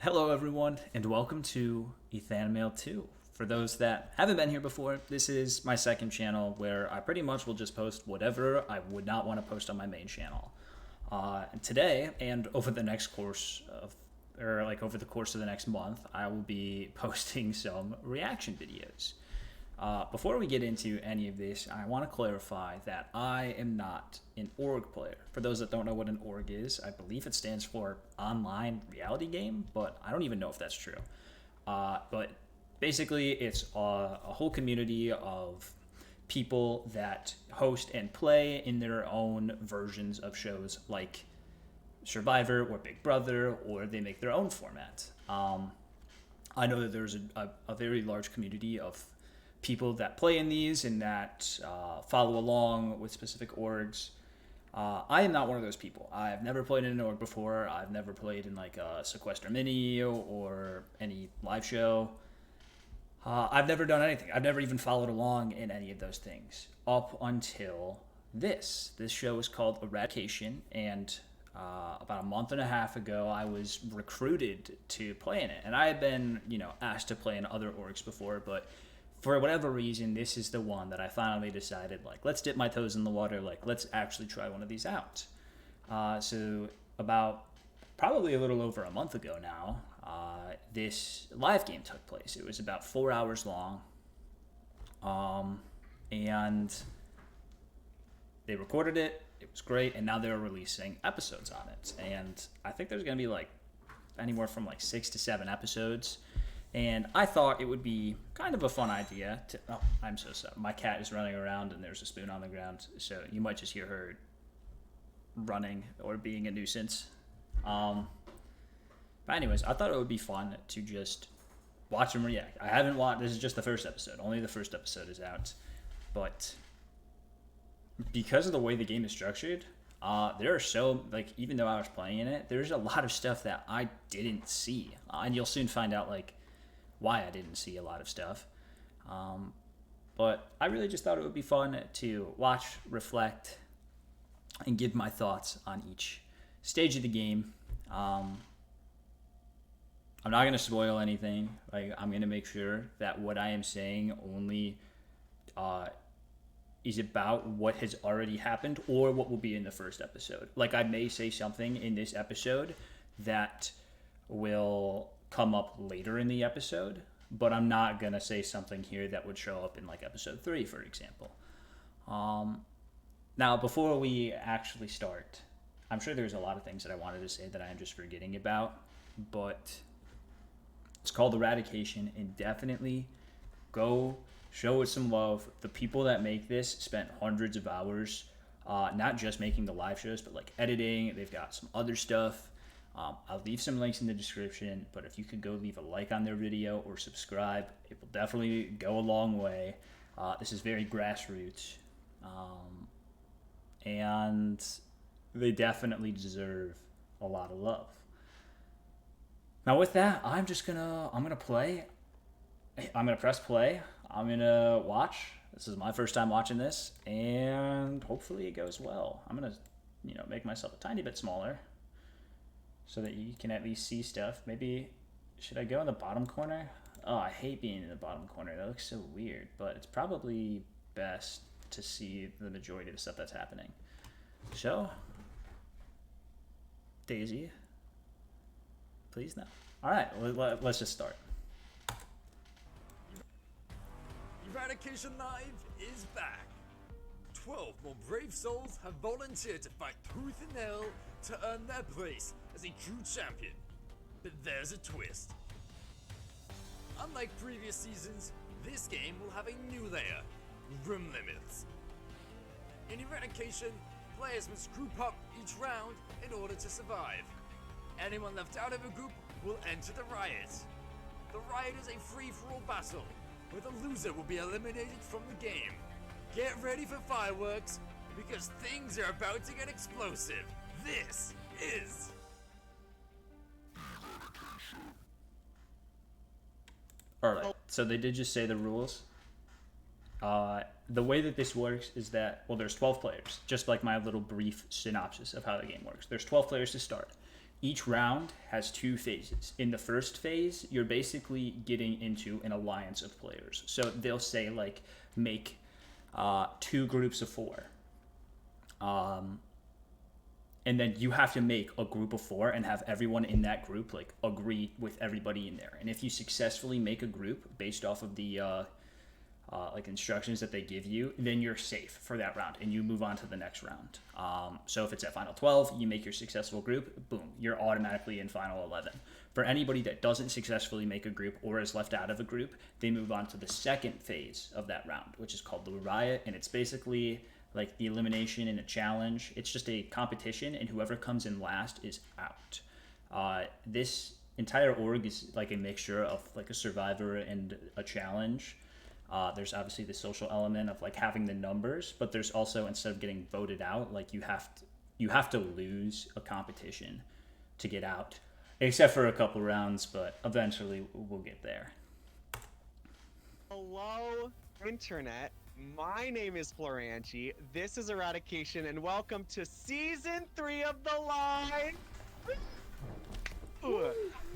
Hello, everyone, and welcome to Ethanimale 2. For those that haven't been here before, this is my second channel where I pretty much will just post whatever I would not want to post on my main channel. Today, and over the next course of, over the course of the next month, I will be posting some reaction videos. Before we get into any of this, I want to clarify that I am not an org player. For those that don't know what an org is, I believe it stands for online reality game, but I don't even know if that's true. But basically, it's a whole community of people that host and play in their own versions of shows like Survivor or Big Brother, or they make their own format. I know that there's a very large community of people that play in these and that follow along with specific orgs. I am not one of those people. I've never played in an org before. I've never played in like a Sequester Mini or any live show. I've never done anything. I've never even followed along in any of those things up until this. This show is called Eradication, and about a month and a half ago, I was recruited to play in it. And I had been, asked to play in other orgs before, but for whatever reason, this is the one that I finally decided, let's dip my toes in the water, let's actually try one of these out. So about probably a little over a month ago now, this live game took place. It was about 4 hours long, and they recorded it. It was great, and now they're releasing episodes on it. And I think there's going to be anywhere from 6 to 7 episodes. And I thought it would be kind of a fun idea to... Oh, I'm so sorry. My cat is running around and there's a spoon on the ground, so you might just hear her running or being a nuisance. But anyways, I thought it would be fun to just watch them react. I haven't watched... This is just the first episode. Only the first episode is out. But because of the way the game is structured, there are so... even though I was playing in it, there's a lot of stuff that I didn't see. And you'll soon find out, why I didn't see a lot of stuff. But I really just thought it would be fun to watch, reflect, and give my thoughts on each stage of the game. I'm not going to spoil anything. I'm going to make sure that what I am saying only is about what has already happened or what will be in the first episode. I may say something in this episode that will come up later in the episode, but I'm not gonna say something here that would show up in episode 3, for example. Now, before we actually start, I'm sure there's a lot of things that I wanted to say that I am just forgetting about, but it's called Eradication, and definitely go show it some love. The people that make this spent hundreds of hours, not just making the live shows, but editing. They've got some other stuff. I'll leave some links in the description, but if you could go leave a like on their video or subscribe, it will definitely go a long way. This is very grassroots, and they definitely deserve a lot of love. Now with that, I'm gonna play. I'm gonna press play. I'm gonna watch. This is my first time watching this, and hopefully it goes well. I'm gonna, make myself a tiny bit smaller, so that you can at least see stuff. Maybe, should I go in the bottom corner? Oh, I hate being in the bottom corner. That looks so weird, but it's probably best to see the majority of the stuff that's happening. So, Daisy, please no. All right, let's just start. Eradication Live is back. 12 more brave souls have volunteered to fight tooth and nail to earn their place as a true champion. But there's a twist. Unlike previous seasons, this game will have a new layer, room limits. In Eradication, players must group up each round in order to survive. Anyone left out of a group will enter the riot. The riot is a free-for-all battle, where the loser will be eliminated from the game. Get ready for fireworks, because things are about to get explosive. This is Alright, so they did just say the rules. The way that this works is that, there's 12 players, just like my little brief synopsis of how the game works. There's 12 players to start. each round has two phases. In the first phase, you're basically getting into an alliance of players. So they'll say like make two groups of four. And then you have to make a group of four and have everyone in that group like agree with everybody in there. And if you successfully make a group based off of the like instructions that they give you, then you're safe for that round and you move on to the next round. So if it's at final 12, you make your successful group, boom, you're automatically in final 11. For anybody that doesn't successfully make a group or is left out of a group, they move on to the second phase of that round, which is called the riot, and it's basically like the elimination in a challenge. It's just a competition, and whoever comes in last is out. This entire org is like a mixture of like a survivor and a challenge. There's obviously the social element of like having the numbers, but there's also, instead of getting voted out, like you have to lose a competition to get out, except for a couple rounds, but eventually we'll get there. Hello, Internet. My name is Floranchi. This is Eradication, and welcome to Season 3 of The Line!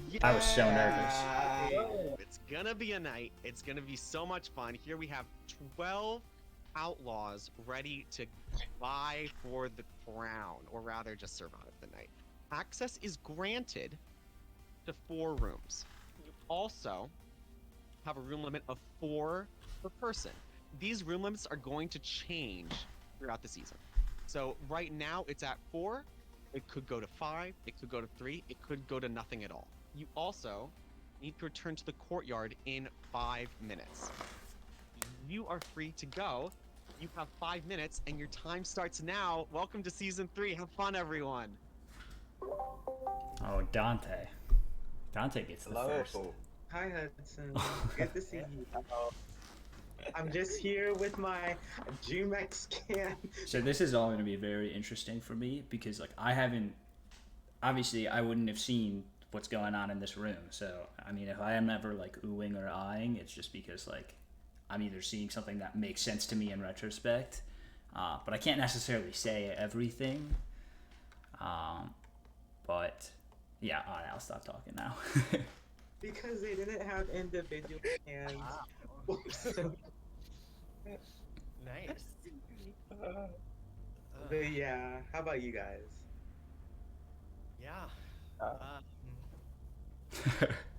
Yeah. I was so nervous. It's gonna be a night. It's gonna be so much fun. Here we have 12 outlaws ready to vie for the crown, or rather just survive the night. Access is granted to 4 rooms. You also have a room limit of 4 per person. These room limits are going to change throughout the season. So right now it's at 4. It could go to 5, it could go to 3, it could go to nothing at all. You also need to return to the courtyard in 5 minutes. You are free to go. You have 5 minutes and your time starts now. Welcome to Season 3. Have fun, everyone. Oh, Dante. Dante gets the first. Hi, Hudson. Good to see you. I'm just here with my Jumex can. So this is all going to be very interesting for me because like I wouldn't have seen what's going on in this room. So I mean, if I am ever like oohing or eyeing, it's just because like I'm either seeing something that makes sense to me in retrospect, but I can't necessarily say everything. But yeah, all right, I'll stop talking now. Because they didn't have individual cans. Nice. But yeah, how about you guys? Yeah.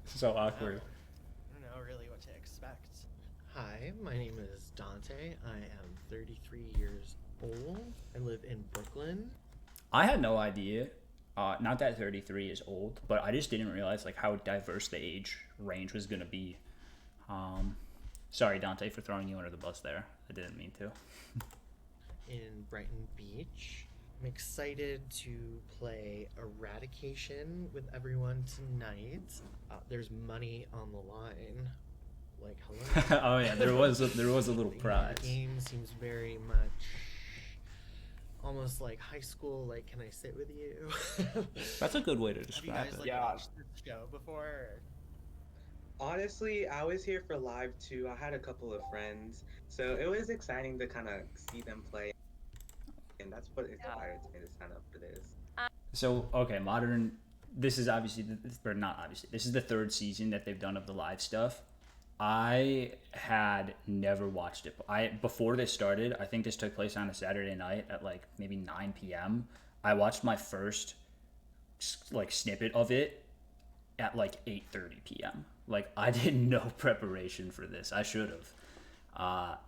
So awkward. I don't know really what to expect. Hi, my name is Dante. I am 33 years old. I live in Brooklyn. I had no idea. Not that 33 is old, but I just didn't realize like how diverse the age range was gonna be. Sorry, Dante, for throwing you under the bus there. I didn't mean to. In Brighton Beach. I'm excited to play Eradication with everyone tonight. There's money on the line. Like, hello. Oh yeah, there was a little prize. The game seems very much almost like high school. Like, can I sit with you? That's a good way to Have you describe guys it. like Yeah. watched the show before? Or... Honestly, I was here for live too. I had a couple of friends, so it was exciting to kind of see them play, and that's what inspired me to sign up for this. So okay, modern. This is obviously, or not obviously. This is the 3rd season that they've done of the live stuff. I had never watched it. Before this started, I think this took place on a Saturday night at like maybe 9 p.m. I watched my first like snippet of it at like 8:30 p.m. Like I did no preparation for this. I should have.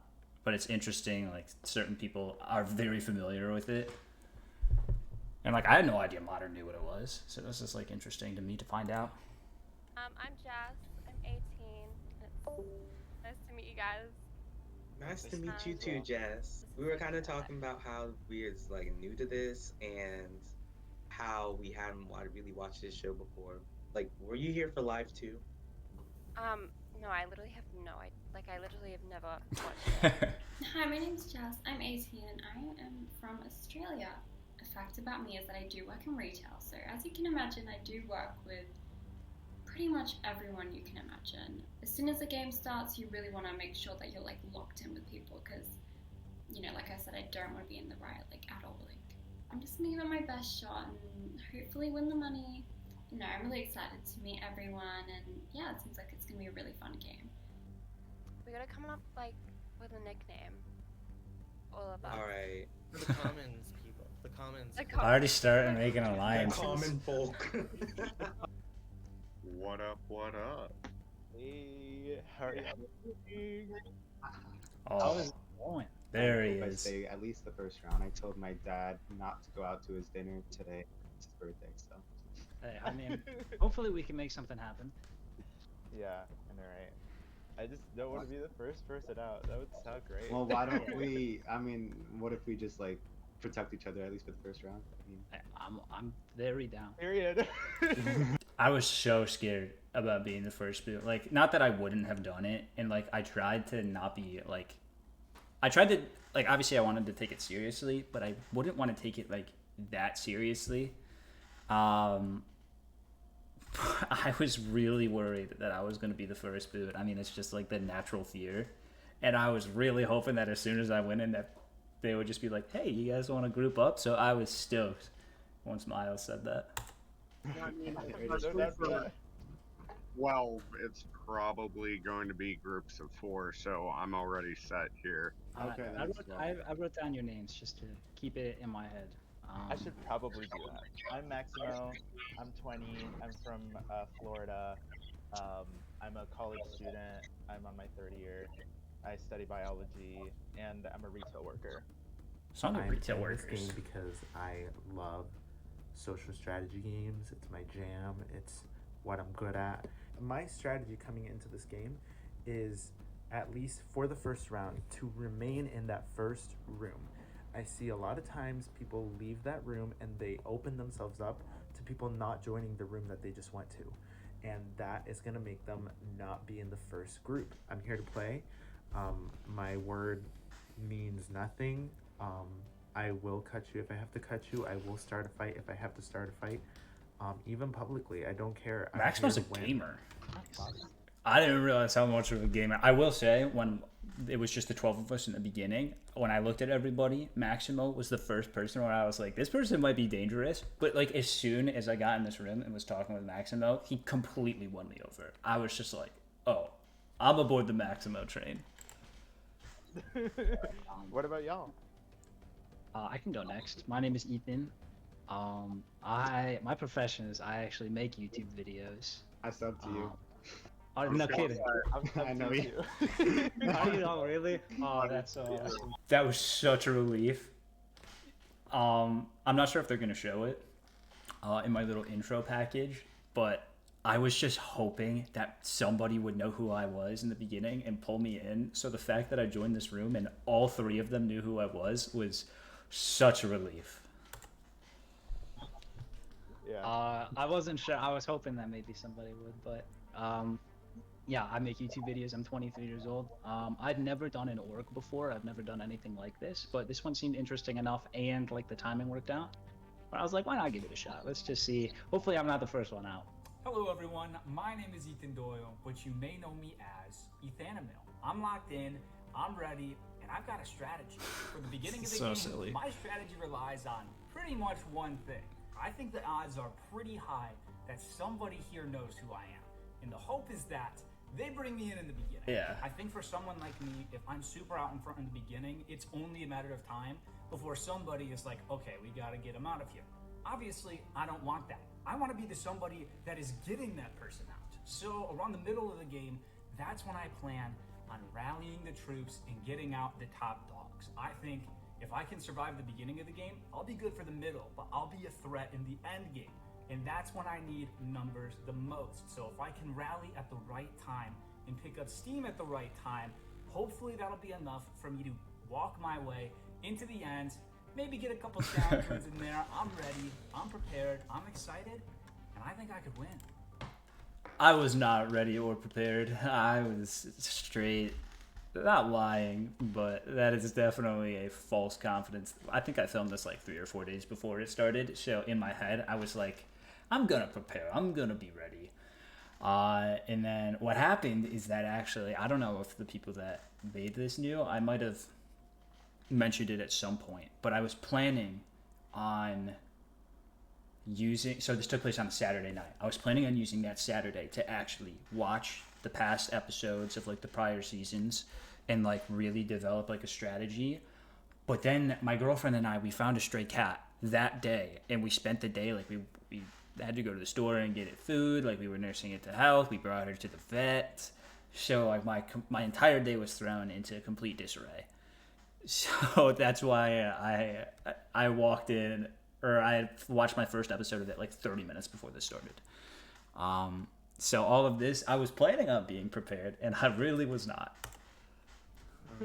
But it's interesting. Like certain people are very familiar with it, and like I had no idea Modern knew what it was. So this is like interesting to me to find out. I'm Jess. I'm 18. It's nice to meet you guys. Nice to meet you too, Jess. We were kind of talking about how we is like new to this and how we hadn't really watched this show before. Like, were you here for live too? No, I literally have no idea. Like, I literally have never watched it. Hi, my name's Jess. I'm 18 and I am from Australia. A fact about me is that I do work in retail, so as you can imagine, I do work with pretty much everyone you can imagine. As soon as the game starts, you really want to make sure that you're like locked in with people because, you know, like I said, I don't want to be in the riot like at all. Like, I'm just gonna give it my best shot and hopefully win the money I'm really excited to meet everyone, and yeah, it seems like it's gonna be a really fun game. We gotta come up like with a nickname. All of us. All right. The commons people. The commons. The I already started making alliances. Common folk. What up? What up? Hey, how are you? Oh, Going. there he I hope I is. stay at least the first round. I told my dad not to go out to his dinner today. It's his birthday, so. Hey, I mean, hopefully we can make something happen. Yeah, I know, right? I just don't want to be the first person out. That would sound great. Well, why don't we? I mean, what if we just like protect each other at least for the first round? I mean, I'm very down. Period. I was so scared about being the first boot. Like, not that I wouldn't have done it, and like I tried to not be like, I tried to like obviously I wanted to take it seriously, but I wouldn't want to take it like that seriously. I was really worried that I was going to be the first boot. I mean, it's just like the natural fear, and I was really hoping that as soon as I went in, that they would just be like, "Hey, you guys want to group up?" So I was stoked once Miles said that. Well, it's probably going to be groups of 4, so I'm already set here. Okay, I that's I wrote down your names just to keep it in my head. I should probably do that. I'm Maximo. I'm 20. I'm from Florida. I'm a college student. I'm on my 3rd year. I study biology, and I'm a retail worker. Some of I'm retail in workers. this game because I love social strategy games. It's my jam. It's what I'm good at. My strategy coming into this game is, at least for the first round, to remain in that first room. I see a lot of times people leave that room and they open themselves up to people not joining the room that they just went to. And that is going to make them not be in the first group. I'm here to play. My word means nothing. I will cut you if I have to cut you. I will start a fight if I have to start a fight. Even publicly, I don't care. Maximo's a gamer. I didn't realize how much of a gamer. I will say, when it was just the 12 of us in the beginning, when I looked at everybody, Maximo was the first person where I was like, this person might be dangerous. But like, as soon as I got in this room and was talking with Maximo, he completely won me over. I was just like, oh, I'm aboard the Maximo train. What about y'all? I can go next. My name is Ethan. My profession is I actually make YouTube videos. I sub to you. Oh, no kidding. I know you. Oh, you don't really? Oh, that's so awesome. That was such a relief. I'm not sure if they're gonna show it in my little intro package, but I was just hoping that somebody would know who I was in the beginning and pull me in. So the fact that I joined this room and all 3 of them knew who I was such a relief. Yeah. I wasn't sure. I was hoping that maybe somebody would, but yeah, I make YouTube videos. I'm 23 years old. I've never done an org before. I've never done anything like this, but this one seemed interesting enough, and like the timing worked out. But I was like, why not give it a shot? Let's just see. Hopefully, I'm not the first one out. Hello everyone, my name is Ethan Doyle, but you may know me as Ethanimale. I'm locked in, I'm ready, and I've got a strategy. For the beginning of the game, silly. My strategy relies on pretty much one thing. I think the odds are pretty high that somebody here knows who I am. And the hope is that they bring me in the beginning. Yeah. I think for someone like me, if I'm super out in front in the beginning, it's only a matter of time before somebody is like, okay, we gotta get him out of here. Obviously, I don't want that. I want to be the somebody that is getting that person out. So around the middle of the game, that's when I plan on rallying the troops and getting out the top dogs. I think if I can survive the beginning of the game, I'll be good for the middle, but I'll be a threat in the end game. And that's when I need numbers the most. So if I can rally at the right time and pick up steam at the right time, hopefully that'll be enough for me to walk my way into the end. Maybe get a couple challenge wins in there. I'm ready. I'm prepared. I'm excited. And I think I could win. I was not ready or prepared. I was straight, not lying, but that is definitely a false confidence. I think I filmed this like 3 or 4 days before it started. So in my head, I was like, I'm going to prepare. I'm going to be ready. And then what happened is that actually, I don't know if the people that made this knew. I might have mentioned it at some point, but I was planning on so this took place on a Saturday night. I was planning on using that Saturday to actually watch the past episodes of like the prior seasons and like really develop like a strategy. But then my girlfriend and I, we found a stray cat that day, and we spent the day like we had to go to the store and get it food. Like we were nursing it to health. We brought her to the vet. So like my entire day was thrown into complete disarray. So that's why I walked in, or I watched my first episode of it like 30 minutes before this started. So all of this, I was planning on being prepared, and I really was not.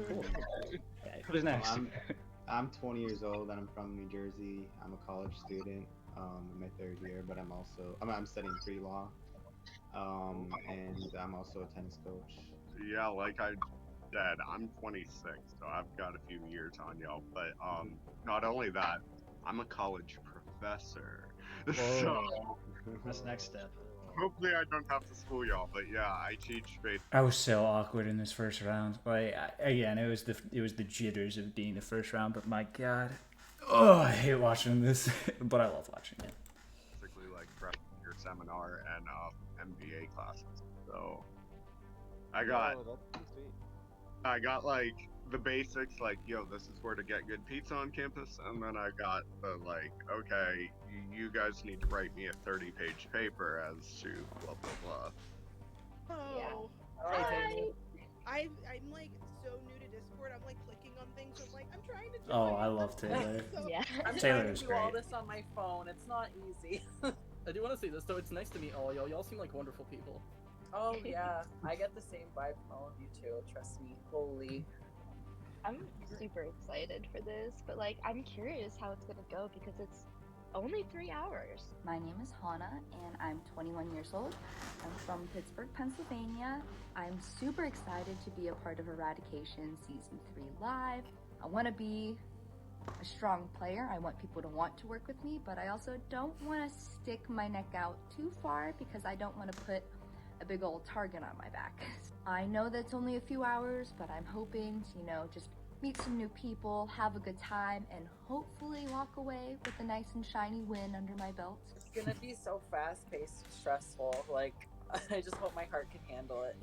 Cool. Okay, who's next? I'm 20 years old and I'm from New Jersey. I'm a college student in my third year, but I'm studying pre-law, and I'm also a tennis coach. Yeah, like I said, I'm 26, so I've got a few years on y'all. But not only that, I'm a college professor. So That's next step. hopefully I don't have to school y'all. But yeah, I teach faith. I was so awkward in this first round. Like again, it was the jitters of being the first round. But my God, I hate watching this, but I love watching it. Basically, like freshman year seminar and MBA classes. So I got like the basics, like, yo, this is where to get good pizza on campus, and then I got the like, okay, you guys need to write me a 30-page paper as to blah blah blah. Oh, I'm like so new to Discord. I'm like clicking on things. I'm like, I'm trying to. Oh, I love Taylor. Yeah. I'm Taylor trying is to do all great. this on my phone. It's not easy. I do want to say this though. It's nice to meet all y'all. Y'all seem like wonderful people. Oh yeah, I get the same vibe from all of you too. Trust me. Holy. I'm super excited for this, but like I'm curious how it's gonna go because it's only 3 hours. My name is Hannah and I'm 21 years old. I'm from Pittsburgh, Pennsylvania. I'm super excited to be a part of Eradication Season 3 live. I want to be a strong player. I want people to want to work with me, but I also don't want to stick my neck out too far because I don't want to put a big old target on my back. I know that's only a few hours, but I'm hoping to, just meet some new people, have a good time, and hopefully walk away with a nice and shiny win under my belt. It's gonna be so fast-paced and stressful. Like, I just hope my heart can handle it.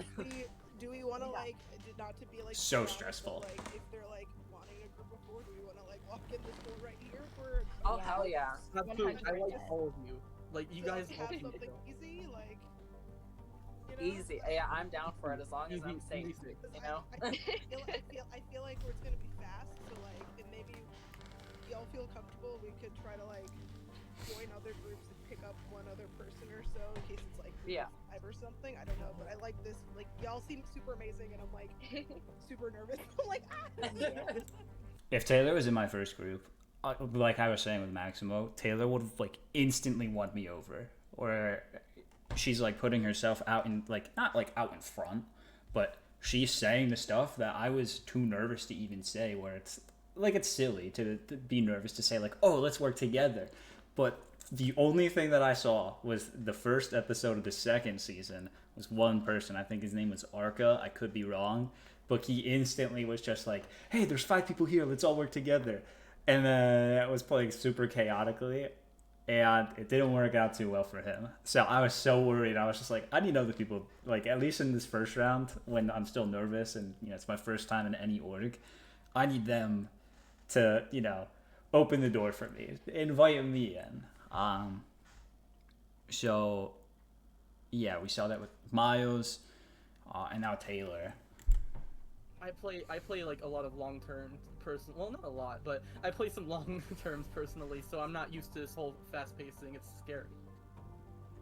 Do we want to like not to be like So honest, stressful. but, like if they're like wanting a group of 4, do we want to like walk in this door right here for? Oh hell yeah! Absolutely. I like all of you. Like you guys have all seem something chill. easy, like. Easy. Yeah, I'm down for it as long as I'm safe. You know. I feel like it's gonna be fast, so like, and maybe y'all feel comfortable. We could try to like join other groups and pick up one other person or so in case it's like Yeah. 5 or something. I don't know, but I like this. Like y'all seem super amazing, and I'm like super nervous. I'm like If Taylor was in my first group, like I was saying with Maximo, Taylor would have like instantly won me over. Or she's like putting herself out in like not like out in front, but she's saying the stuff that I was too nervous to even say. Where it's like it's silly to be nervous to say like, oh, let's work together. But the only thing that I saw was the first episode of the second season was one person. I think his name was Arca. I could be wrong. But he instantly was just like, hey, there's 5 people here. Let's all work together. And then it was playing super chaotically. And it didn't work out too well for him. So I was so worried. I was just like, I need other people, like at least in this first round when I'm still nervous and it's my first time in any org, I need them to, open the door for me, invite me in. So yeah, we saw that with Miles, and now Taylor. I play like a lot of long term well, not a lot, but I play some long terms personally, so I'm not used to this whole fast pacing. It's scary.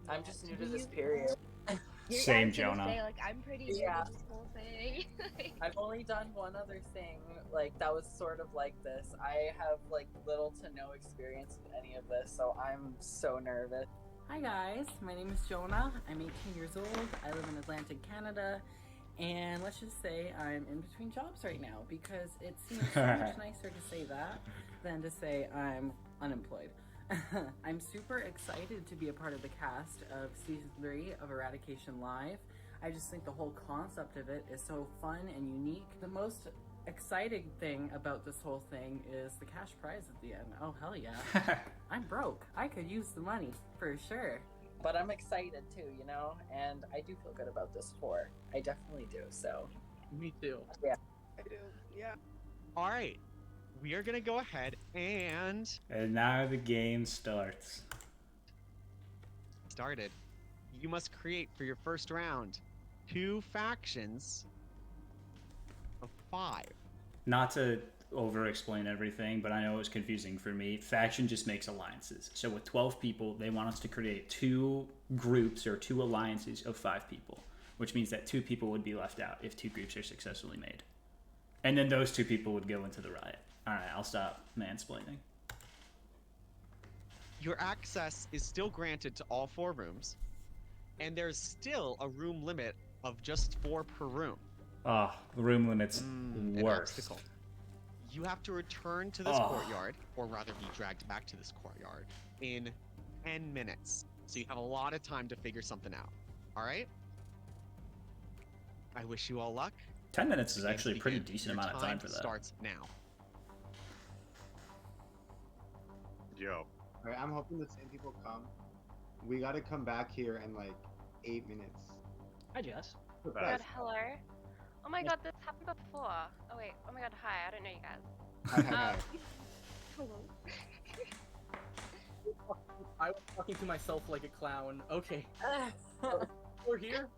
I'm just new to this period. Same, Jonah. Say, like, I'm pretty new to this whole thing. I've only done one other thing, like, that was sort of like this. I have, like, little to no experience with any of this, so I'm so nervous. Hi guys, my name is Jonah. I'm 18 years old. I live in Atlantic, Canada. And let's just say I'm in between jobs right now because it seems so much nicer to say that than to say I'm unemployed. I'm super excited to be a part of the cast of Season 3 of Eradication Live. I just think the whole concept of it is so fun and unique. The most exciting thing about this whole thing is the cash prize at the end. Oh, hell yeah. I'm broke. I could use the money for sure. But I'm excited too, you know? And I do feel good about this tour. I definitely do, so. Me too. Yeah. I do. Yeah. All right. We are going to go ahead and now the game starts. started. You must create for your first round 2 factions of 5. Not to over explain everything, but I know it was confusing for me. Faction just makes alliances. So with 12 people, they want us to create 2 groups or 2 alliances of 5 people, which means that 2 people would be left out if 2 groups are successfully made. And then those 2 people would go into the riot. All right, I'll stop mansplaining. Your access is still granted to all 4 rooms, and there's still a room limit of just 4 per room. Oh, the room limit's An worst. obstacle. You have to return to this courtyard, or rather be dragged back to this courtyard, in 10 minutes. So you have a lot of time to figure something out. All right? I wish you all luck. 10 minutes is actually a pretty Begin. decent Your amount of time for that. Starts now. Yo. Alright, I'm hoping the same people come. We gotta come back here in like 8 minutes. Hi, Jess. Oh my god, hello. Oh my god, this happened before. Oh wait, oh my god, hi, I don't know you guys. Hi. Hello. I was talking to myself like a clown. Okay. We're here.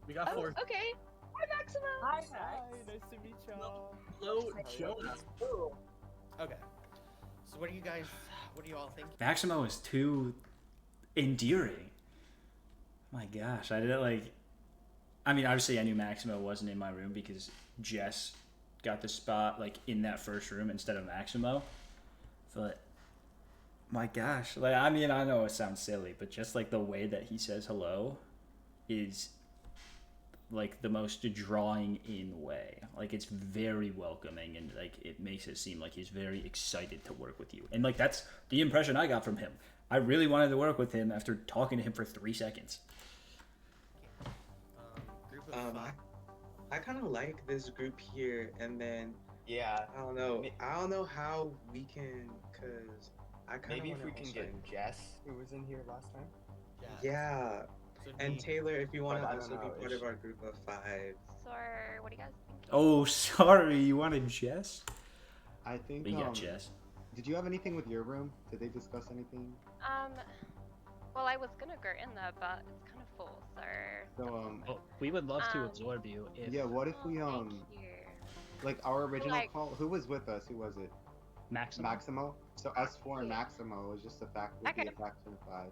We got 4. Okay. Hi, Maximo. Hi, nice to meet y'all. Hello, Jonah. Okay. So what do you all think? Maximo is too endearing. My gosh, I didn't like. I mean, obviously, I knew Maximo wasn't in my room because Jess got the spot like in that first room instead of Maximo. But my gosh, like I mean, I know it sounds silly, but just like the way that he says hello is like the most drawing in way. Like it's very welcoming and like it makes it seem like he's very excited to work with you. And like that's the impression I got from him. I really wanted to work with him after talking to him for 3 seconds. I kind of like this group here, and then yeah, I don't know how we can, cause I kind of maybe if we can get Jess, who was in here last time. Yeah, and Taylor, if you want to But I also don't be know, part is of our group of 5. So, what do you guys think? Oh, sorry, you wanted Jess? I think. But yeah, Jess. Did you have anything with your room? Did they discuss anything? Well, I was gonna go in there, but it's kind of full, so. Well, we would love to absorb you. If... Yeah. What if we like our original Like- call? Who was with us? Who was it? Maximo. Maximo. So S4 and Maximo was just a fact would be Okay. a faction of 5.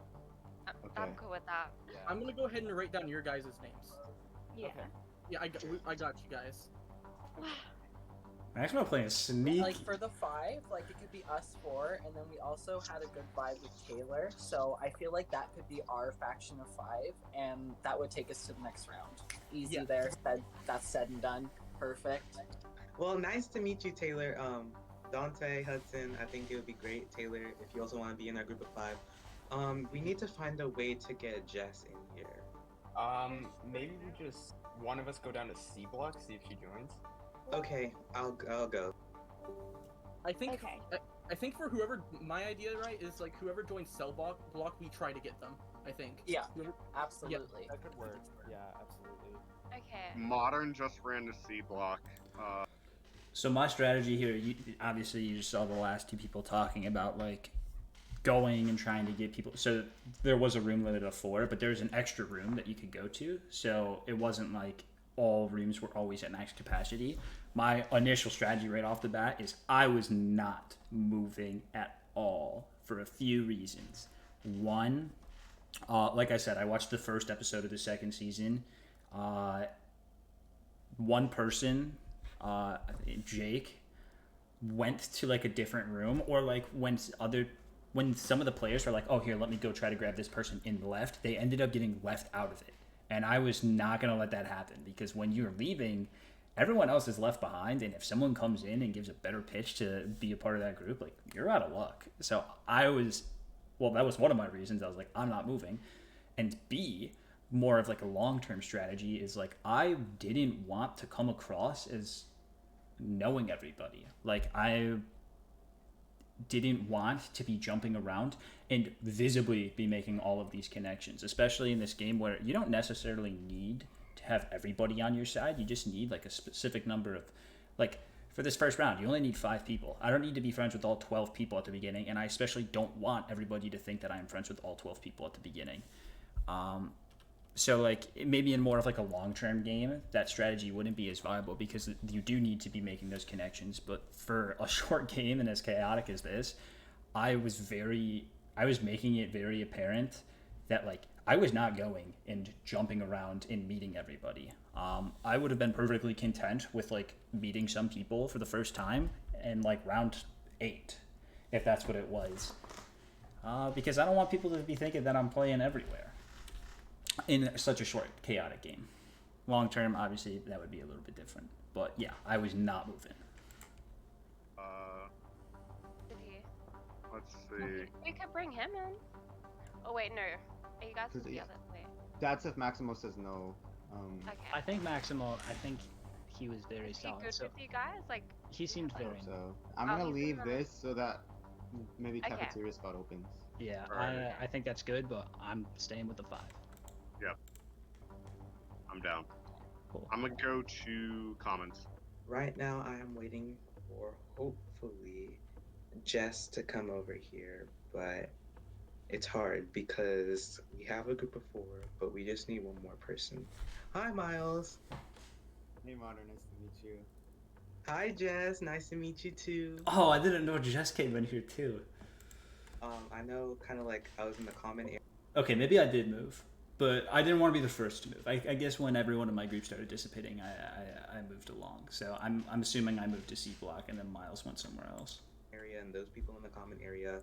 Okay. I'm cool with that. I'm gonna go ahead and write down your guys' names. Yeah. Okay. Yeah, I got you guys. Maximo playing sneaky. Like for the 5, like it could be us 4, and then we also had a good vibe with Taylor. So I feel like that could be our faction of 5, and that would take us to the next round. Easy there. That's said and done. Perfect. Well, nice to meet you, Taylor. Dante, Hudson, I think it would be great, Taylor, if you also want to be in our group of 5. We need to find a way to get Jess in here. Maybe we just one of us go down to C block, see if she joins. Okay, I'll go. I think I think for whoever my idea right is like whoever joins cell block, we try to get them. I think. Yeah, Whoever- absolutely. That could work. Yeah, absolutely. Okay. Modern just ran to C block. So my strategy here, obviously you just saw the last 2 people talking about like going and trying to get people. So there was a room limit of 4, but there's an extra room that you could go to. So it wasn't like all rooms were always at max capacity. My initial strategy right off the bat is I was not moving at all for a few reasons. One, like I said, I watched the first episode of the 2nd season. One person, Jake, went to like a different room, or like when some of the players were like, oh, here, let me go try to grab this person in the left, they ended up getting left out of it. And I was not going to let that happen, because when you're leaving, everyone else is left behind. And if someone comes in and gives a better pitch to be a part of that group, like you're out of luck. So that was one of my reasons. I was like, I'm not moving. And B, more of like a long-term strategy is like, I didn't want to come across as knowing everybody. Like, I didn't want to be jumping around and visibly be making all of these connections, especially in this game where you don't necessarily need to have everybody on your side. You just need like a specific number of, like, for this first round, you only need 5 people. I don't need to be friends with all 12 people at the beginning, and I especially don't want everybody to think that I am friends with all 12 people at the beginning. So like maybe in more of like a long-term game, that strategy wouldn't be as viable because you do need to be making those connections. But for a short game and as chaotic as this, I was making it very apparent that like I was not going and jumping around and meeting everybody. I would have been perfectly content with like meeting some people for the first time and like round 8, if that's what it was. Because I don't want people to be thinking that I'm playing everywhere in such a short, chaotic game. Long term, obviously, that would be a little bit different. But yeah, I was not moving. Did he? Let's see. We could bring him in. Oh wait, no. Are you guys together? Wait. That's if Maximo says no. Okay. I think Maximo, I think he was very Is he solid. good So with you guys? Like, he seemed very. So I'm Oh, gonna he's leave in the- this so that maybe Okay. cafeteria spot opens. Yeah, Alright. I think that's good, but I'm staying with the 5. Yep. I'm down. Cool. I'm gonna go to comments. Right now, I am waiting for hopefully Jess to come over here, but it's hard because we have a group of 4, but we just need one more person. Hi, Miles. Hey, Modern, nice to meet you. Hi, Jess. Nice to meet you too. Oh, I didn't know Jess came in here too. I know, kind of like I was in the comment area. Okay, maybe I did move, but I didn't want to be the first to move. I guess when everyone in my group started dissipating, I moved along. So I'm assuming I moved to C block and then Miles went somewhere else. Area and those people in the comment area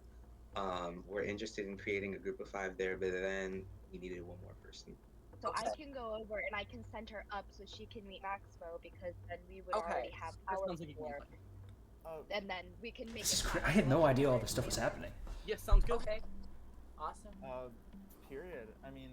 were interested in creating a group of 5 there, but then we needed one more person. So I can go over and I can send her up so she can meet Maximo because then we would Okay. already have That our sounds like a good work. Oh, And then we can make This is it great. I had no idea all this stuff was happening. Yes, sounds good. Okay. Awesome. Period. I mean,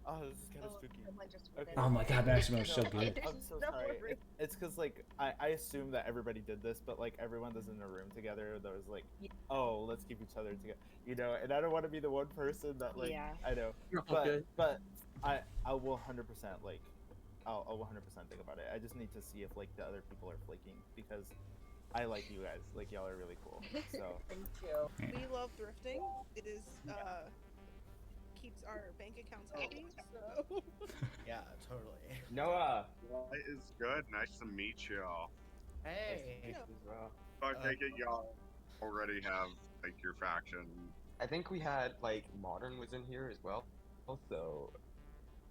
oh, this is kind of spooky. someone just Okay. Oh my God, Maximo is so good. I'm so sorry. It's because like I assume that everybody did this, but like everyone was in a room together. That was like, oh, let's keep each other together, you know. And I don't want to be the one person that like I know, You're all good. but I will 100% like I'll 100% think about it. I just need to see if like the other people are flaking because I like you guys. Like y'all are really cool. So Thank you. We love thrifting. It is keeps our bank accounts healthy. So Yeah, totally. Noah. It is good. Nice to meet y'all. Hey. So I take it y'all already have like your faction. I think we had like Modern was in here as well. So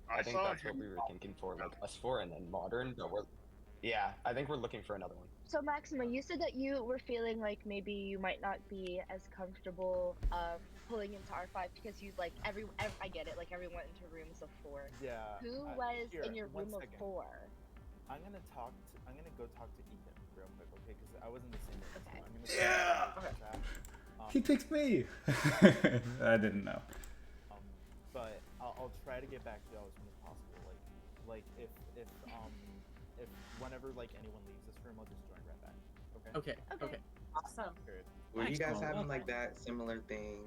I I think saw that's what him. we were thinking for, like us 4 and then Modern, but I think we're looking for another one. So Maxima, you said that you were feeling like maybe you might not be as comfortable pulling into R5 because you like I get it, like everyone went into rooms of 4. yeah. Who I- was here, in your one room of second. 4? I'm gonna go talk to Ethan real quick, okay? Because I was in the same room. Okay. So I'm gonna Yeah! chat. He picked me. I didn't know. But I'll try to get back to y'all as soon as possible. Like if whenever like anyone leaves this room, I'll just join right back. Okay. Okay. Awesome. Period. Were you guys Maximo, having like okay. that similar thing?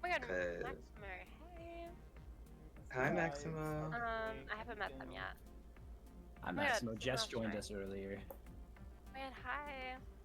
Oh my God, 'Cause- Maximo. Hey. Hi, Maximo. I haven't met them yet. I'm Oh my God, Maximo. Jess that's joined right. us earlier. Oh my God,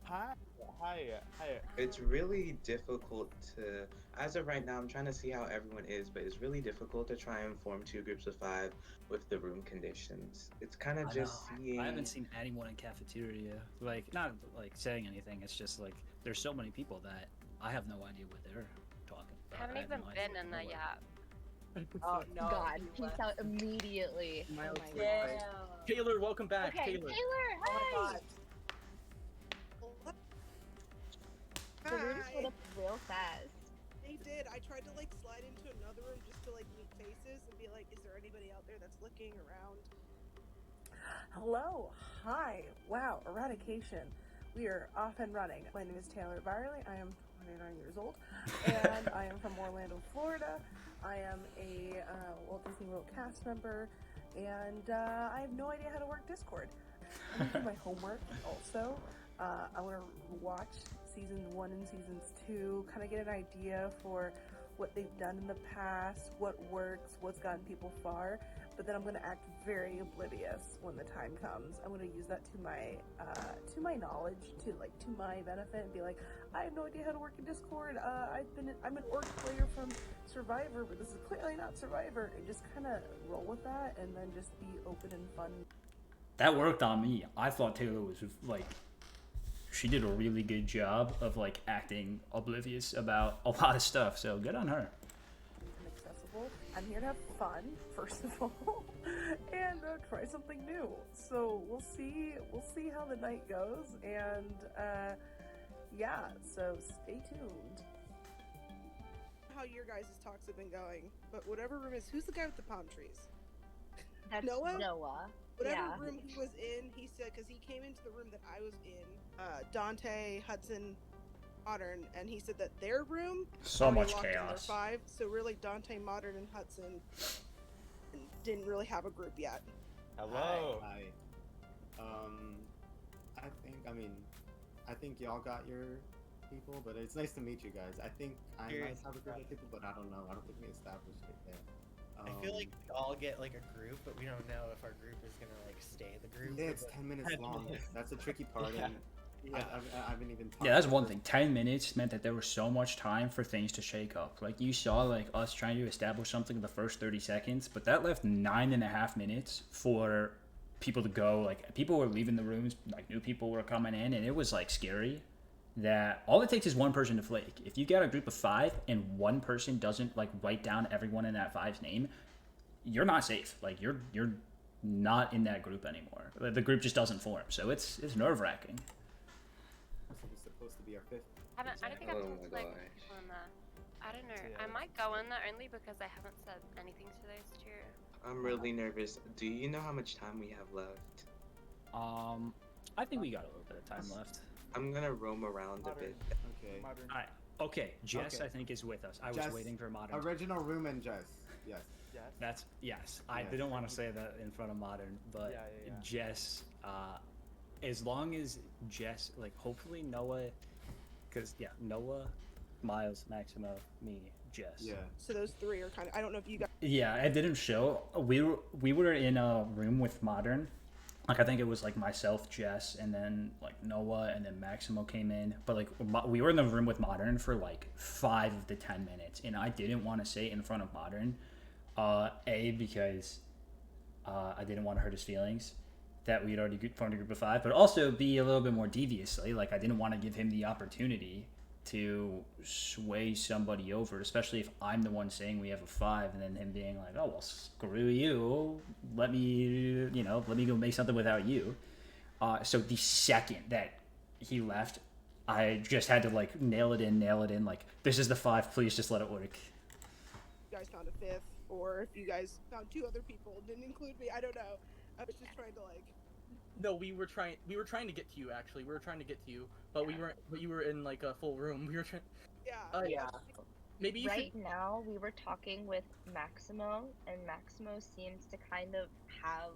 hi. Hi. It's really difficult to, as of right now, I'm trying to see how everyone is, but it's really difficult to try and form 2 groups of 5 with the room conditions. It's kind of I just know. seeing. I haven't seen anyone in cafeteria. Like, not like saying anything. It's just like there's so many people that I have no idea what they're talking about. Haven't I have even no idea been what in they're there like. yet. Oh no. God, you peace left. out immediately. Oh my Yeah. God. Taylor, welcome back. Okay, Taylor. Taylor, Oh my hi. god. The room Hi. split up real fast. they did. I tried to like slide into another room just to like meet faces and be like, is there anybody out there that's looking around? Hello. Hi. Wow. Eradication. We are off and running. My name is Taylor Byerly. I am 29 years old, and I am from Orlando, Florida. I am a Walt Disney World cast member, and I have no idea how to work Discord. I'm gonna do my homework also. I want to watch seasons 1 and seasons 2, kind of get an idea for what they've done in the past, what works, what's gotten people far. But then I'm going to act very oblivious when the time comes. I'm going to use that to my knowledge, to my benefit, and be like, I have no idea how to work in Discord. I'm an orc player from Survivor, but this is clearly not Survivor, and just kind of roll with that, and then just be open and fun. That worked on me. I thought Taylor was like, she did a really good job of like acting oblivious about a lot of stuff. So good on her. Accessible. I'm here to have fun, first of all, and try something new. So we'll see how the night goes, and yeah. So stay tuned. How your guys' talks have been going, but whatever room is, who's the guy with the palm trees? That's Noah. Noah. Whatever Yeah. room he was in, he said, because he came into the room that I was in, Dante, Hudson, Modern, and he said that their room So already much locked in their chaos. 5, so really Dante, Modern, and Hudson didn't really have a group yet. Hello. Hi. I think y'all got your people, but it's nice to meet you guys. I think I might have a group of people, but I don't know. I don't think we established it yet. I feel like we all get like a group, but we don't know if our group is gonna like stay the group. Yeah, it's 10 minutes long. That's the tricky part. Yeah. And I haven't even talked Yeah, that's to one her. thing. 10 minutes meant that there was so much time for things to shake up. Like you saw like us trying to establish something in the first 30 seconds, but that left 9.5 minutes for people to go. Like people were leaving the rooms, like new people were coming in, and it was like scary that all it takes is one person to flake. If you got a group of 5 and one person doesn't like write down everyone in that 5's name, you're not safe. Like you're not in that group anymore. The group just doesn't form. So it's nerve-wracking. This is supposed to be our 5th. I don't think I've Oh talked my to like gosh. people in the. I don't know. I might go in there only because I haven't said anything to those two. I'm really nervous. Do you know how much time we have left? I think we got a little bit of time left. I'm gonna roam around a bit. Okay. Alright. Okay, Jess Okay. I think is with us. I was Jess, waiting for Modern. Original room and Jess. Yes. That's yes. I Yes. didn't want to say that in front of Modern, but Yeah. Jess, as long as Jess, like hopefully Noah, because Noah, Miles, Maximo, me, Jess. Yeah. So those 3 are kind of, I don't know if you guys. Yeah, it didn't show. We were in a room with Modern. Like I think it was like myself, Jess, and then like Noah, and then Maximo came in. But like we were in the room with Modern for like 5 of the 10 minutes, and I didn't want to say it in front of Modern. Because I didn't want to hurt his feelings that we'd already formed a group of 5, but also be a little bit more deviously. Like I didn't want to give him the opportunity to sway somebody over, especially if I'm the one saying we have a 5, and then him being like, "Oh well, screw you. Let me go make something without you." So the second that he left, I just had to like nail it in. Like this is the 5. Please just let it work. You guys found a 5th, or if you guys found 2 other people and didn't include me, I don't know. I was just trying to like. No, we were trying to get to you. Actually, we were trying to get to you, but we weren't. But you were in like a full room. We were trying. Yeah. Yeah. Maybe you Right should. now, we were talking with Maximo, and Maximo seems to kind of have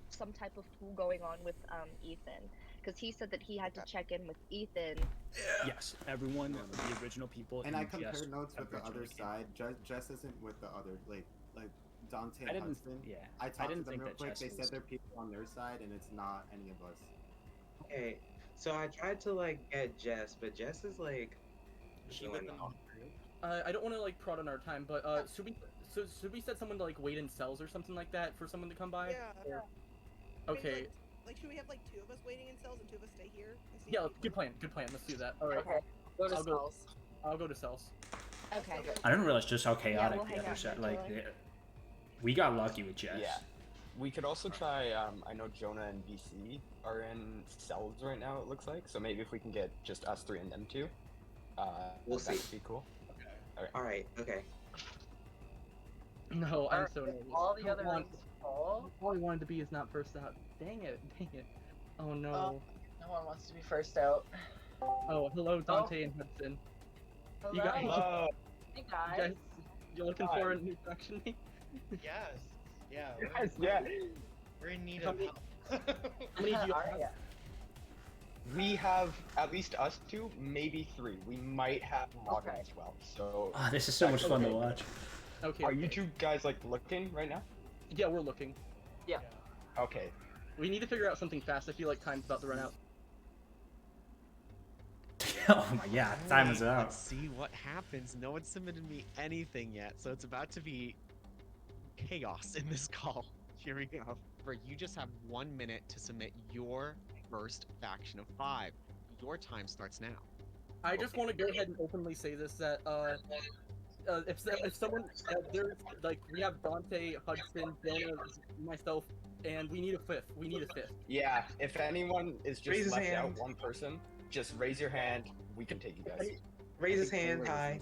some type of tool going on with Ethan, because he said that he had to check in with Ethan. Yes, everyone, the original people. And I who compared just notes with the other originally came. side. Jess isn't with the other, like Dante and I didn't- Hudson. yeah, I I talked didn't to them think real that quick. Jess They was- said they're people on their side, and it's not any of us. Okay, so I tried to like get Jess, but Jess is like going on. I don't want to like prod on our time, but should we set someone to like wait in cells or something like that for someone to come by? Yeah. Okay. Like, should we have like 2 of us waiting in cells and 2 of us stay here? And see Yeah. if Good plan. Good plan. Let's do that. All right. Okay. Go to I'll cells. I'll go to cells. Okay. I didn't realize just how chaotic we'll the hang other out side. here, Like, Taylor. we got lucky with Jess. Yeah. We could also try, I know Jonah and BC are in cells right now, it looks like. So maybe if we can get just us 3 and them 2, We'll that see. would be cool. Okay. Alright, okay. No, I'm so nervous. All the other Come on. rooms full. All I wanted to be is not first out. Dang it. Oh no. No one wants to be first out. Oh, hello, Dante and Hudson. Hello. You guys. Hello. Hey You guys. guys, you looking Hi. for a new faction name? Yes. Yeah. Yes, yeah. We're in need How of many- help. How many do you Are have? ya? We have at least us two, maybe three. We might have modern as well. So. Oh, this is so much fun to watch. Okay. Are you two guys like looking right now? Yeah, we're looking. Yeah. Okay. We need to figure out something fast. I feel like time's about to run out. Oh my god, time is Alright, out. Let's see what happens. No one submitted me anything yet, so it's about to be chaos in this call. Here we go. You just have 1 minute to submit your first faction of 5. Your time starts now. I just want to go ahead and openly say this that if someone there's like we have Dante, Hudson, Jonah, myself, and we need a fifth. We need a fifth. Yeah, if anyone is just Raise his left out hand. one person, just raise your hand. We can take you guys. Raise his hand. Hi.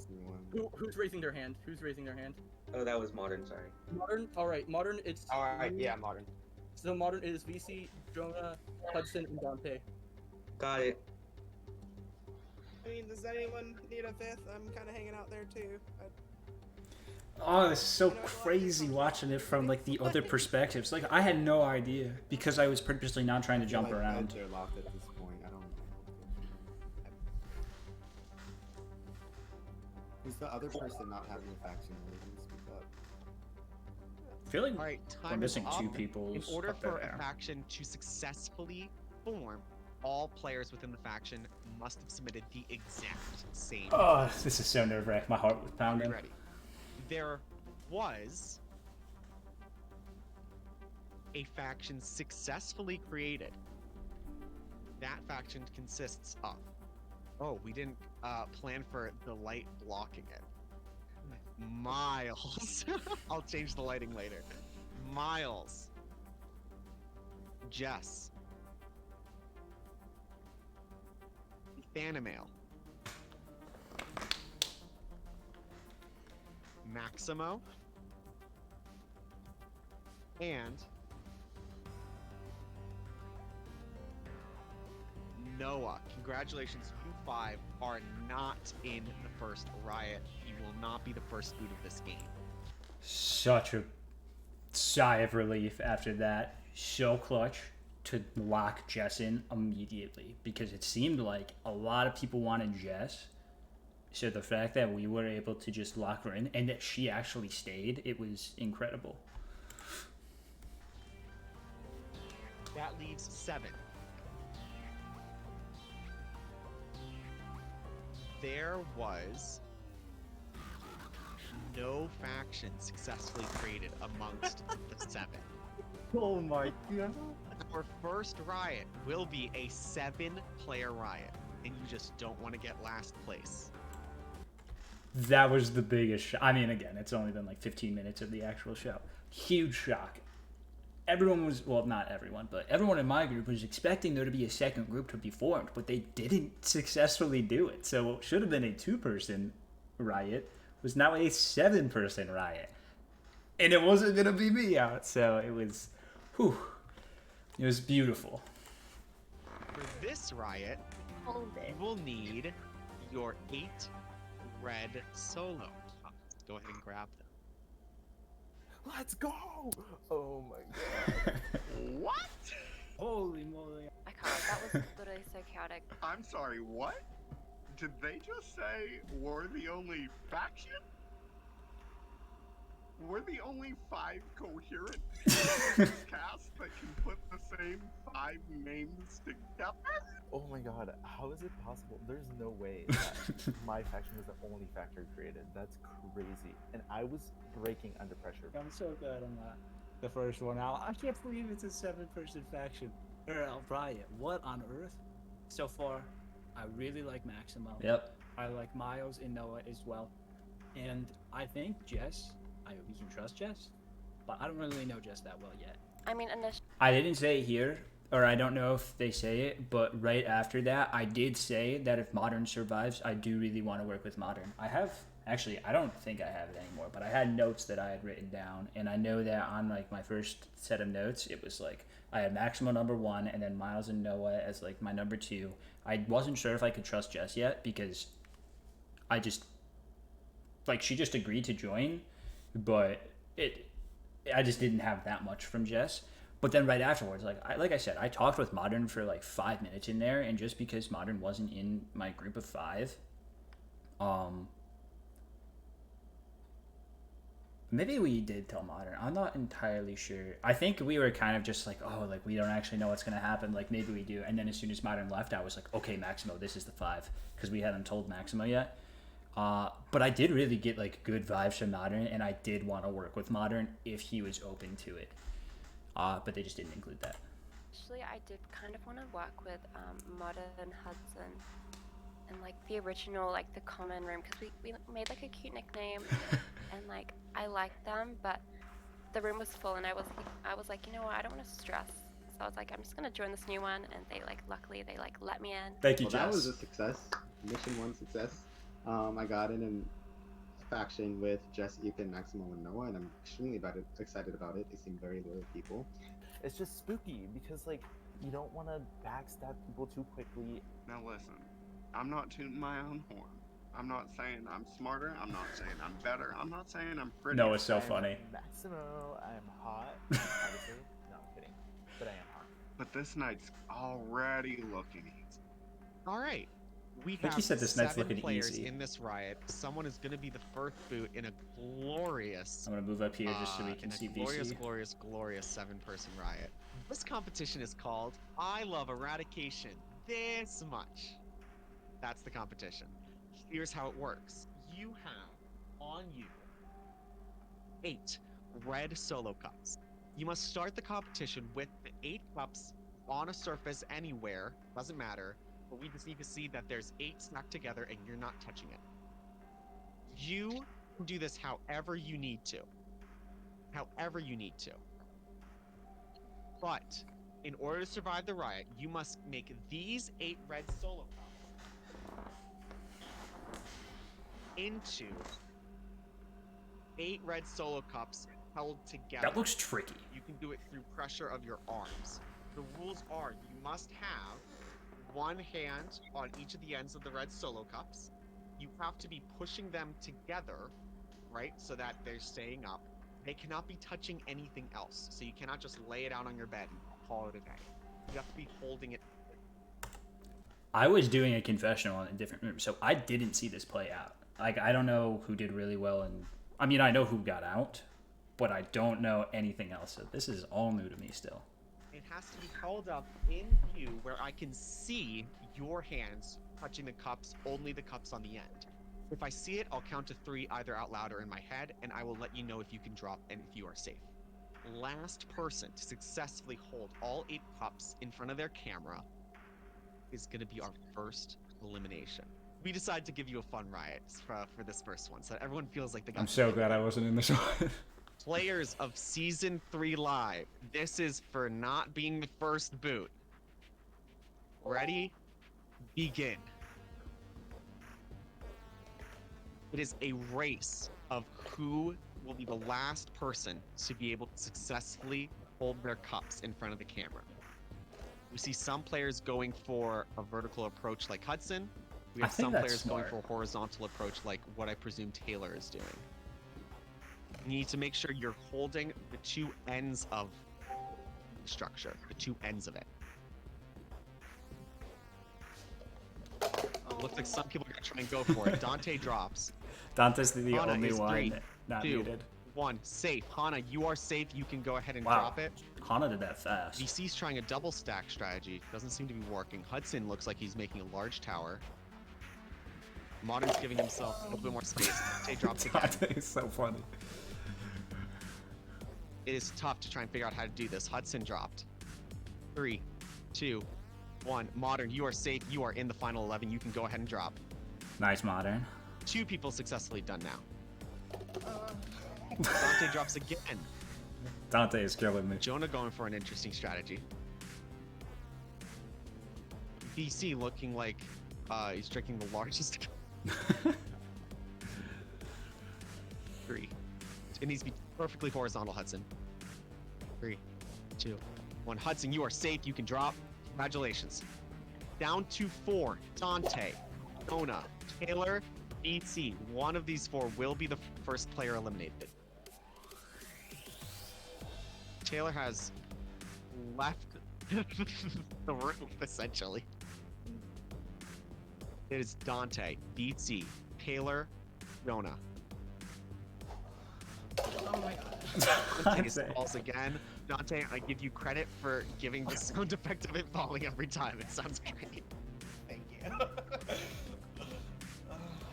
Who's raising their hand? Who's raising their hand? Oh, that was modern. Sorry. Modern. All right, modern. It's all right. Yeah, modern. So modern is VC, Jonah, Hudson, and Dante. Got it. I mean, does anyone need a fifth? I'm kind of hanging out there too. Oh, it's so crazy watching it from like the other perspectives. Like I had no idea because I was purposely not trying to jump around. They're locked at this point. I don't know. Who's the other person not having a faction? Speak up. I feel like All right, we're time missing is two up. people. In order up for there. a faction to successfully form, all players within the faction must have submitted the exact same. Oh, this is so nerve-wracking. My heart was Are pounding. you ready? There was a faction successfully created. That faction consists of. Oh, we didn't plan for the light blocking it. Miles. I'll change the lighting later. Miles. Jess. Ethanimale. Maximo. And Noah. Congratulations, you 5 are not in the first riot. You will not be the first boot of this game. Such a sigh of relief after that. So clutch to lock Jess in immediately because it seemed like a lot of people wanted Jess. So the fact that we were able to just lock her in and that she actually stayed, it was incredible. That leaves 7. There was no faction successfully created amongst the 7. Oh my god. Our first riot will be a 7-player riot, and you just don't want to get last place. That was the biggest shock. I mean, again, it's only been like 15 minutes of the actual show. Huge shock. Everyone was, well, not everyone, but everyone in my group was expecting there to be a second group to be formed, but they didn't successfully do it. So what should have been a 2-person riot was now a 7-person riot. And it wasn't going to be me out, so it was, whew, it was beautiful. For this riot, you will need your 8 red solo. Go ahead and grab them. Let's go! Oh my god. What? Holy moly. I can't. That was literally so chaotic. I'm sorry, what? Did they just say we're the only faction? We're the only 5 coherent people in this cast that can put the same 5 names together? Oh my god, how is it possible? There's no way that my faction was the only factor created. That's crazy. And I was breaking under pressure. I'm so good on that. The first one out. I can't believe it's a 7-person faction. Or riot. What on earth? So far, I really like Maximo. Yep. I like Miles and Noah as well. And I think Jess, we can trust Jess, but I don't really know Jess that well yet. I mean, initially. I didn't say it here, or I don't know if they say it, but right after that, I did say that if Modern survives, I do really want to work with Modern. I have, actually, I don't think I have it anymore, but I had notes that I had written down, and I know that on like my first set of notes, it was like, I had Maximo number 1, and then Miles and Noah as like my number 2. I wasn't sure if I could trust Jess yet, because I just, like, she just agreed to join, but I just didn't have that much from Jess. But then right afterwards, like I said, I talked with Modern for like 5 minutes in there, and just because Modern wasn't in my group of 5, maybe we did tell Modern. I'm not entirely sure. I think we were kind of just like, oh, like we don't actually know what's gonna happen. Like maybe we do. And then as soon as Modern left, I was like, okay, Maximo, this is the 5, because we hadn't told Maximo yet. But I did really get like good vibes from Modern, and I did want to work with Modern if he was open to it. But they just didn't include that. Actually, I did kind of want to work with Modern Hudson and like the original, like the common room, because we made like a cute nickname, and like I liked them, but the room was full, and I was like, you know what, I don't want to stress, so I was like, I'm just gonna join this new one, and they like luckily they like let me in. Thank you, Well, Jess. that was a success. Mission 1 success. I got in faction with Jess, Ethan, Maximo, and Noah, and I'm extremely excited about it. They seem very loyal people. It's just spooky because like you don't want to backstab people too quickly. Now listen, I'm not tooting my own horn. I'm not saying I'm smarter. I'm not saying I'm better. I'm not saying I'm pretty. No, it's so funny. Maximo, I'm hot. Obviously, no, I'm kidding, but I am hot. But this night's already looking easy. All right. We think have you said this night's 7 looking players easy. in this riot. Someone is going to be the first boot in a glorious. I'm gonna move up here just so we can in a see glorious, VC. glorious 7-person riot. This competition is called I Love Eradication This Much. That's the competition. Here's how it works. You have on you 8 red solo cups. You must start the competition with the 8 cups on a surface anywhere, doesn't matter, but we just need to see that there's 8 stacked together and you're not touching it. You can do this however you need to. However you need to. But in order to survive the riot, you must make these 8 red solo cups into 8 red solo cups held together. That looks tricky. You can do it through pressure of your arms. The rules are you must have one hand on each of the ends of the red solo cups. You have to be pushing them together, right, so that they're staying up. They cannot be touching anything else, so you cannot just lay it out on your bed and call it a day. You have to be holding it. I was doing a confessional in a different room, so I didn't see this play out. Like, I don't know who did really well, and I mean, I know who got out, but I don't know anything else. So this is all new to me still. It has to be held up in view where I can see your hands touching the cups, only the cups on the end. If I see it, I'll count to 3 either out loud or in my head, and I will let you know if you can drop and if you are safe. Last person to successfully hold all 8 cups in front of their camera is going to be our first elimination. We decided to give you a fun riot for this first one, so that everyone feels like they got. I'm so glad I wasn't in this one. Players of Season 3 Live, this is for not being the first boot. Ready? Begin. It is a race of who will be the last person to be able to successfully hold their cups in front of the camera. We see some players going for a vertical approach like Hudson. We have some players going for a horizontal approach like what I presume Taylor is doing. You need to make sure you're holding the 2 ends of the structure, the 2 ends of it. Looks like some people are gonna try and go for it. Dante drops. Dante's the Hana only is one 3, not 2, muted. 1. Safe. Hana, you are safe. You can go ahead and Wow. drop it. Hana did that fast. VC's trying a double stack strategy. Doesn't seem to be working. Hudson looks like he's making a large tower. Modern's giving himself a little bit more space. Dante drops again. Dante is so funny. It is tough to try and figure out how to do this. Hudson dropped. 3, 2, 1. Modern, you are safe. You are in the final 11. You can go ahead and drop. Nice, Modern. 2 people successfully done now. Dante drops again. Dante is killing me. Jonah going for an interesting strategy. VC looking like he's drinking the largest. 3. It needs to be perfectly horizontal, Hudson. 3, 2, 1. Hudson, you are safe. You can drop. Congratulations. Down to 4. Dante, Jonah, Taylor, VC. One of these 4 will be the first player eliminated. Taylor has left the room, essentially. It is Dante, BC, Taylor, Jonah. Oh my god. Dante falls again. Dante, I give you credit for giving the sound effect of it falling every time. It sounds great. Thank you.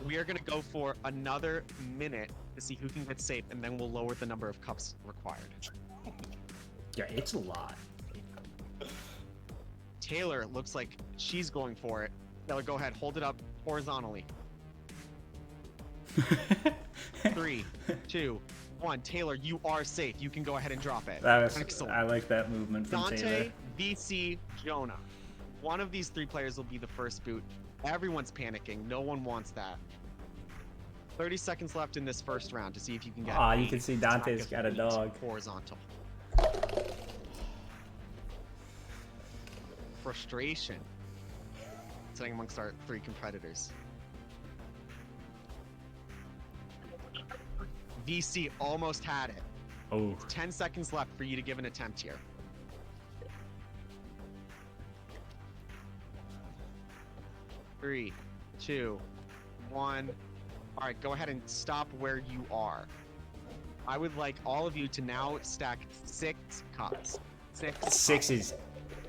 We are gonna go for another minute to see who can get safe, and then we'll lower the number of cups required. Yeah, it's a lot. Taylor looks like she's going for it. Taylor, go ahead, hold it up horizontally. 3, 2, 1. Taylor, you are safe. You can go ahead and drop it. Excellent. I like that movement from Dante, Taylor. BC, Jonah. One of these 3 players will be the first boot. Everyone's panicking. No one wants that. 30 seconds left in this first round to see if you can get. Aw, you can see Dante's got a feet dog. Horizontal. Frustration. Sitting amongst our 3 competitors. VC almost had it. Oh. 10 seconds left for you to give an attempt here. Three, 2, 1. All right, go ahead and stop where you are. I would like all of you to now stack 6 cups. 6 is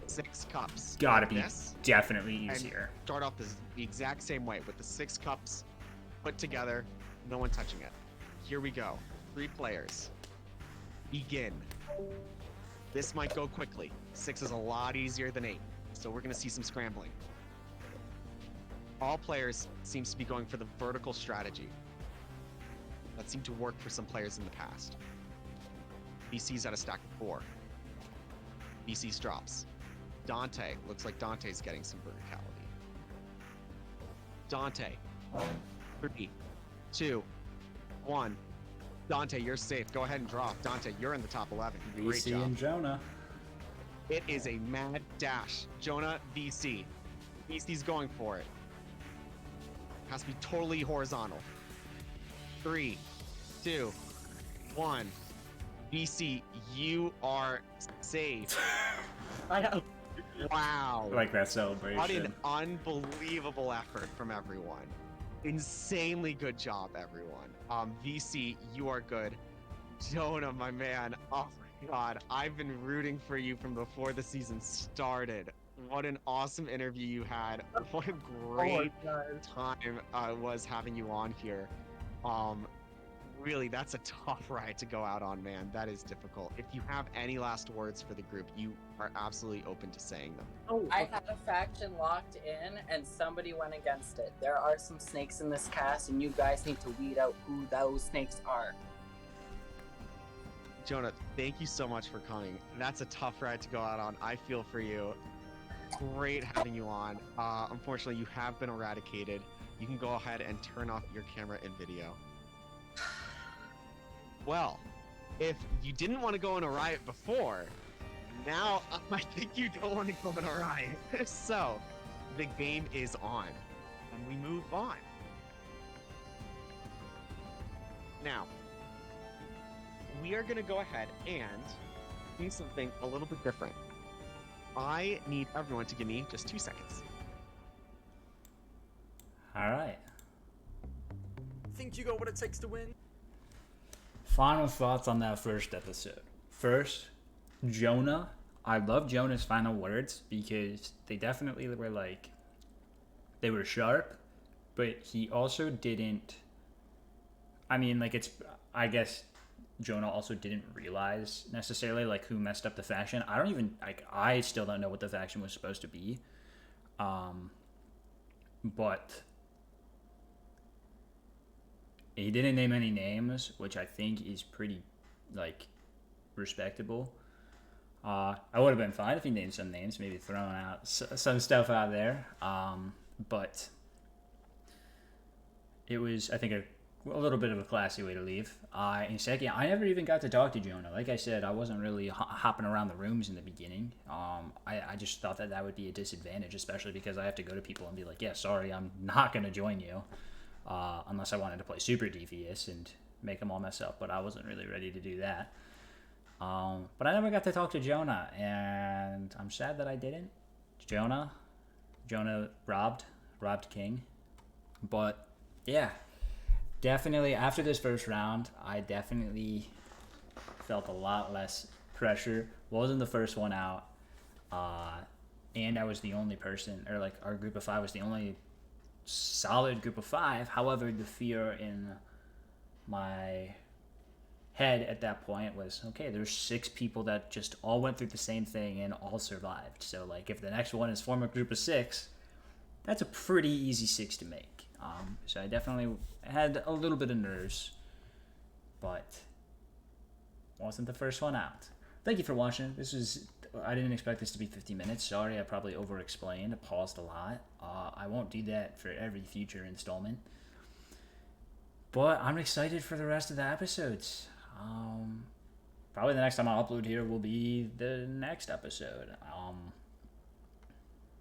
6 cups. gotta like be this, definitely and easier. start off the exact same way with the 6 cups put together, no one touching it. Here we go. 3 players. Begin. This might go quickly. 6 is a lot easier than 8, so we're gonna see some scrambling. All players seems to be going for the vertical strategy. That seemed to work for some players in the past. BC's at a stack of 4. BC's drops. Dante, looks like Dante's getting some verticality. Dante, 3, 2, 1. Dante, you're safe. Go ahead and drop. Dante, you're in the top 11. Great VC job. and Jonah. It is a mad dash. Jonah, VC. VC's going for it. Has to be totally horizontal. 3, 2, 1. VC, you are safe. I know. Wow. I like that celebration. What an unbelievable effort from everyone. Insanely good job, everyone. VC, you are good. Jonah, my man. Oh my god. I've been rooting for you from before the season started. What an awesome interview you had. What a great time was having you on here. Really, that's a tough ride to go out on, man. That is difficult. If you have any last words for the group, you are absolutely open to saying them. Oh, I had a faction locked in, and somebody went against it. There are some snakes in this cast, and you guys need to weed out who those snakes are. Jonah, thank you so much for coming. That's a tough ride to go out on. I feel for you. Great having you on. Unfortunately, you have been eradicated. You can go ahead and turn off your camera and video. Well, if you didn't want to go in a riot before, now I think you don't want to go in a riot. So, the game is on, and we move on. Now, we are going to go ahead and do something a little bit different. I need everyone to give me just 2 seconds. All right. Think you got what it takes to win? Final thoughts on that first episode. First, Jonah. I love Jonah's final words because they definitely were like, they were sharp, but he also didn't. I mean, like, it's, I guess Jonah also didn't realize necessarily like who messed up the faction. I don't even, like, I still don't know what the faction was supposed to be. But he didn't name any names, which I think is pretty, like, respectable. I would have been fine if he named some names, maybe throwing out some stuff out there. But it was, I think, a little bit of a classy way to leave. And second, I never even got to talk to Jonah. Like I said, I wasn't really hopping around the rooms in the beginning. I just thought that would be a disadvantage, especially because I have to go to people and be like, yeah, sorry, I'm not going to join you. Unless I wanted to play super devious and make them all mess up, but I wasn't really ready to do that. But I never got to talk to Jonah, and I'm sad that I didn't. Jonah robbed King. But yeah, definitely after this first round, I definitely felt a lot less pressure. Wasn't the first one out, and I was the only person, or like our group of 5 was the only solid group of 5. However, the fear in my head at that point was, okay, there's 6 people that just all went through the same thing and all survived. So like if the next one is form a group of 6, that's a pretty easy 6 to make. So I definitely had a little bit of nerves, but wasn't the first one out. Thank you for watching. I didn't expect this to be 50 minutes. Sorry, I probably over-explained. I paused a lot. I won't do that for every future installment. But I'm excited for the rest of the episodes. Probably the next time I'll upload here will be the next episode.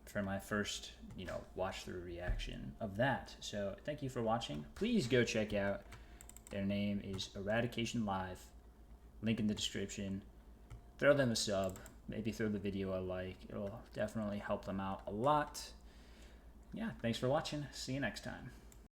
For my first, watch through reaction of that. So thank you for watching. Please go check out their name is Eradication Live. Link in the description. Throw them a sub. Maybe throw the video a like. It'll definitely help them out a lot. Yeah, thanks for watching. See you next time.